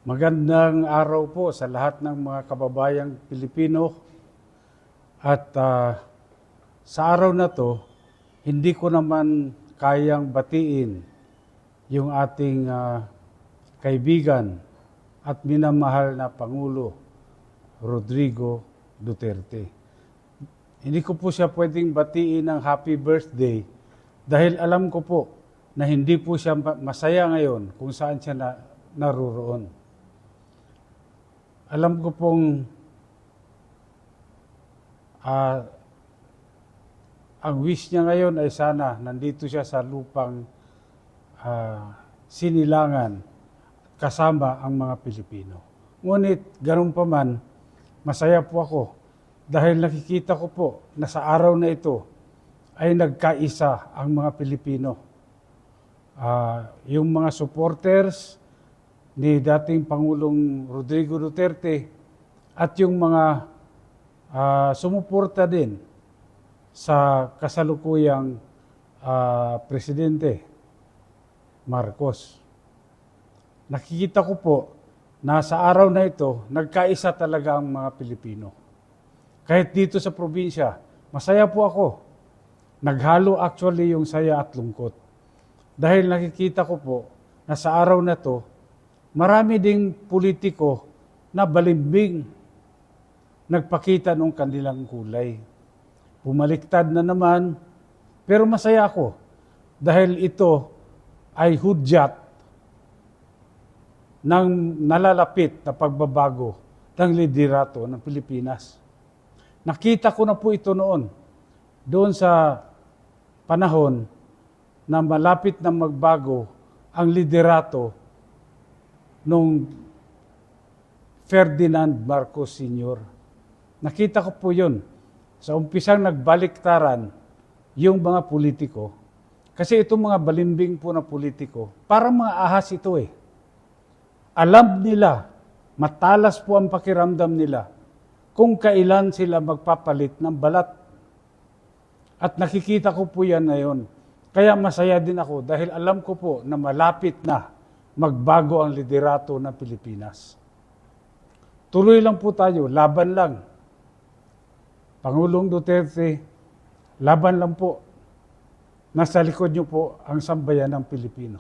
Magandang araw po sa lahat ng mga kababayang Pilipino at sa araw na to, hindi ko naman kayang batiin yung ating kaibigan at minamahal na Pangulo Rodrigo Duterte. Hindi ko po siya pwedeng batiin ng happy birthday dahil alam ko po na hindi po siya masaya ngayon kung saan siya naruroon. Alam ko pong ang wish niya ngayon ay sana nandito siya sa lupang sinilangan kasama ang mga Pilipino. Ngunit ganun pa man, masaya po ako dahil nakikita ko po na sa araw na ito ay nagkaisa ang mga Pilipino. Yung mga supporters ni dating Pangulong Rodrigo Duterte at yung mga sumuporta din sa kasalukuyang Presidente Marcos. Nakikita ko po na sa araw na ito, nagkaisa talaga ang mga Pilipino. Kahit dito sa probinsya, masaya po ako. Naghalo actually yung saya at lungkot. Dahil nakikita ko po na sa araw na to, marami ding politiko na balimbing nagpakita ng kanilang kulay. Pumaliktad na naman, pero masaya ako dahil ito ay hudyat ng nalalapit na pagbabago ng liderato ng Pilipinas. Nakita ko na po ito doon sa panahon na malapit na magbago ang liderato nung Ferdinand Marcos Sr. Nakita ko po yun. Sa umpisang nagbaliktaran yung mga politiko. Kasi itong mga balimbing po na politiko, parang mga ahas ito eh. Alam nila, matalas po ang pakiramdam nila kung kailan sila magpapalit ng balat. At nakikita ko po yan ngayon. Kaya masaya din ako dahil alam ko po na malapit na magbago ang liderato ng Pilipinas. Tuloy lang po tayo, laban lang. Pangulong Duterte, laban lang po. Nasa likod niyo po ang sambayan ng Pilipino.